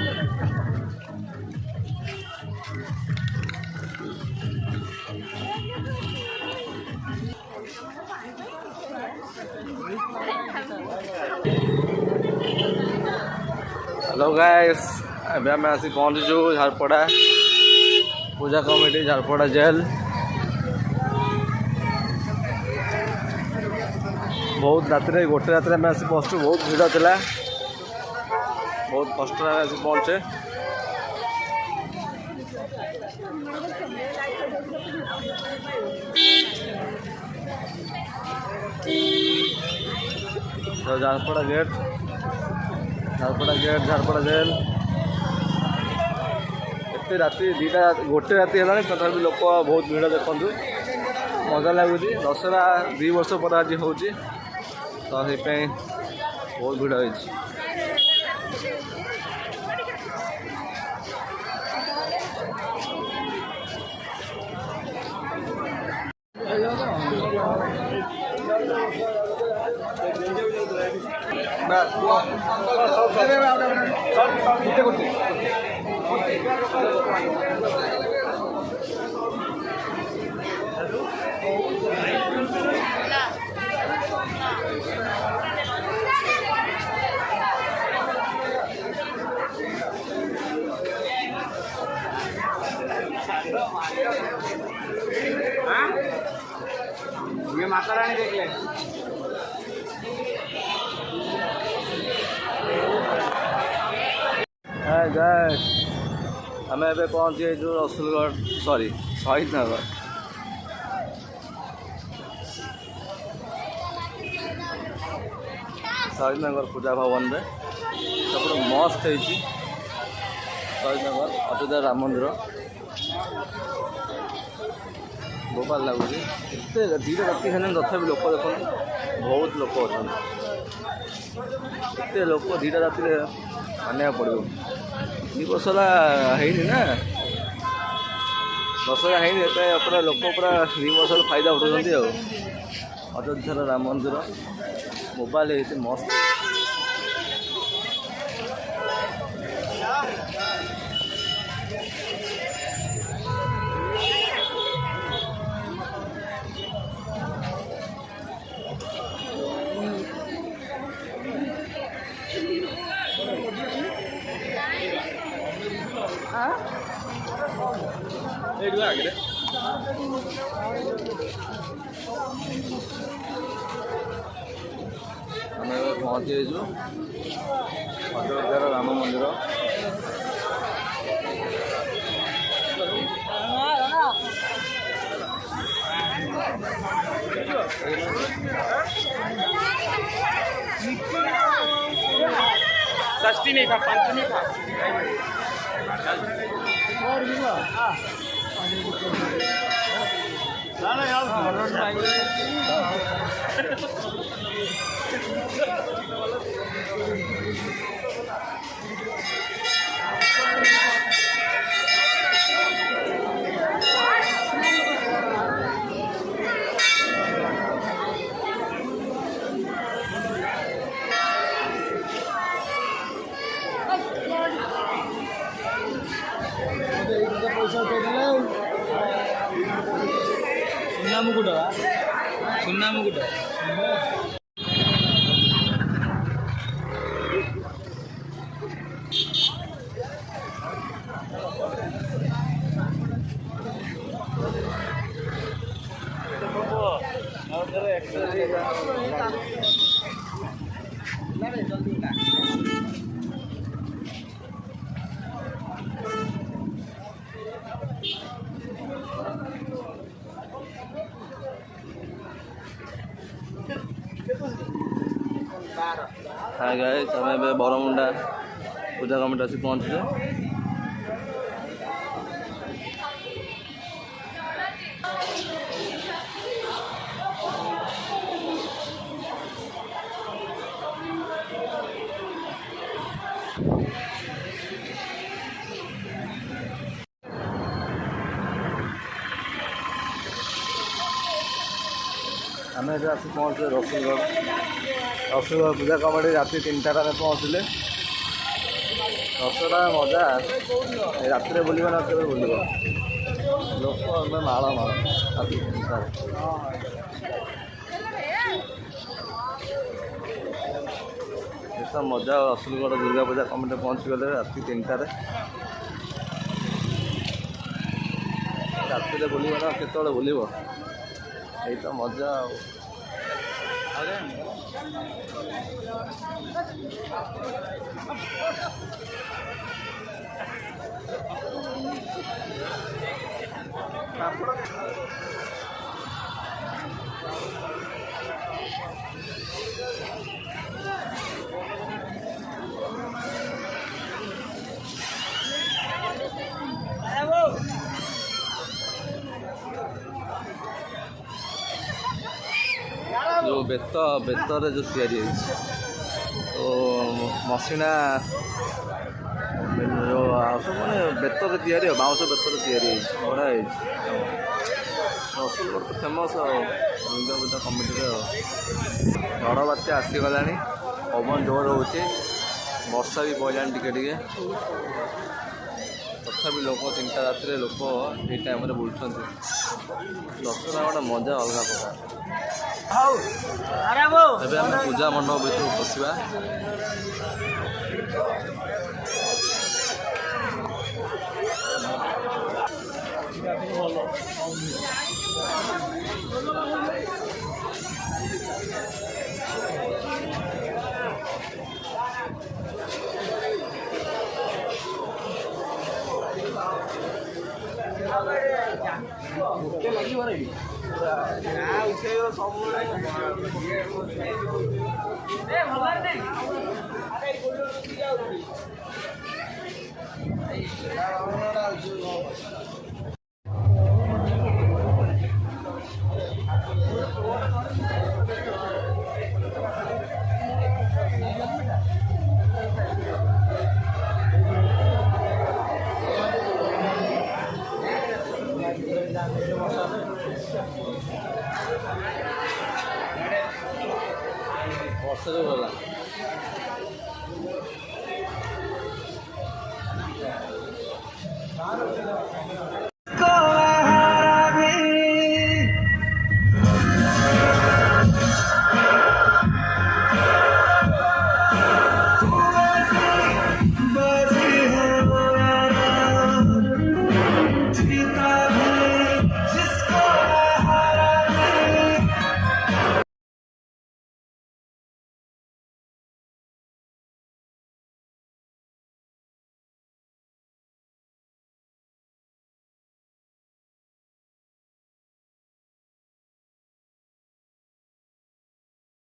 Hello guys, अभी आम आसी पहुँचु झारपड़ा पूजा कमिटी झारपड़ा जेल। बहुत रात गोटे रात आम आसी पहुँचु, बहुत भिड़ था, बहुत कष्ट आसी पहुँचे। तो झारपड़ा गेट, झारपड़ा जेल। एत राति दीटा गोटे राति है तथा लोक बहुत भिड़ देखु, मजा लगुच। दशहरा 2 वर्ष पर आज हो तो बहुत भिड़ हो। ये माता रानी देख ले। आम ए पहुँचे जो रसुलगढ़ सॉरी शहीद नगर। शहीद नगर पूजा भवन में सब मस्त है। शहीद नगर अयोध्या राम मंदिर भोपाल लगुच। एत दीटा राति है तथा लोक देख बहुत लोक अच्छा, एत लोक दीटा राति मानिया पड़ो। 2 वर्ष है ना, दशहरा है पूरा लोक पूरा 2 वर्ष फायदा उठाते। अयोध्या राम मंदिर मोबाइल है मस्त। आम पहुँची अयोध्या राम मंदिर। षष्ठी नहीं था, पंचमी था। सुन्ना मुकुट हाय गाइस, हमें बरमुंडा पूजा कमिटी आसी पहुँचे। आम ये आसी पहुँचे रसुलगढ़ पूजा कमिटी राति 3टा पहुँचले। ଦଶହରା ମଜା ରାତିରେ ବୁଲିବ ନା କେବେ ବୁଲିବ ଲୋକ ଏବେ ମାଳ ମାଳ ରାତି 3ଟାରେ। ଏସବୁ ମଜା ରସୁଲଗଡ଼ ଦୁର୍ଗା ପୂଜା କମିଟି ପହଞ୍ଚିଗଲେ ରାତି 3ଟାରେ। ରାତିରେ ବୁଲିବ ନା କେତେବେଳେ ବୁଲିବ ଏଇ ତ ମଜା ଆଉ। ଯେଉଁ ବେତରେ ଯେଉଁ ତିଆରି ହେଇଛି ତ ମସିଣା ଯେଉଁ ସବୁ ମାନେ ବେତରେ ତିଆରି ଆଉ ବାଉଁଶ ବେତରେ ତିଆରି ହେଇଛି ବଢ଼ିଆ ହେଇଛି। ରସୁଲଗଡ଼ ତ ଫେମସ୍ ଆଉ ଦୁର୍ଗା ପୂଜା କମିଟିରେ ଆଉ। ଝଡ଼ ବାତ୍ୟା ଆସିଗଲାଣି, ପବନ ଜୋର ହେଉଛି, ବର୍ଷା ବି ପଡ଼ିଲାଣି ଟିକେ ଟିକେ। ତଥାପି ଲୋକ 3ଟା ରାତିରେ ଲୋକ ଏଇ ଟାଇମ୍ରେ ବୁଲୁଛନ୍ତି। ଦଶହରା ଗୋଟେ ମଜା ଅଲଗା ପ୍ରକାର। ଏବେ ଆମେ ପୂଜା ମଣ୍ଡପ ଭିତରକୁ ପଶିବା। ବର୍ଷା ଯୋଉ ଗଲା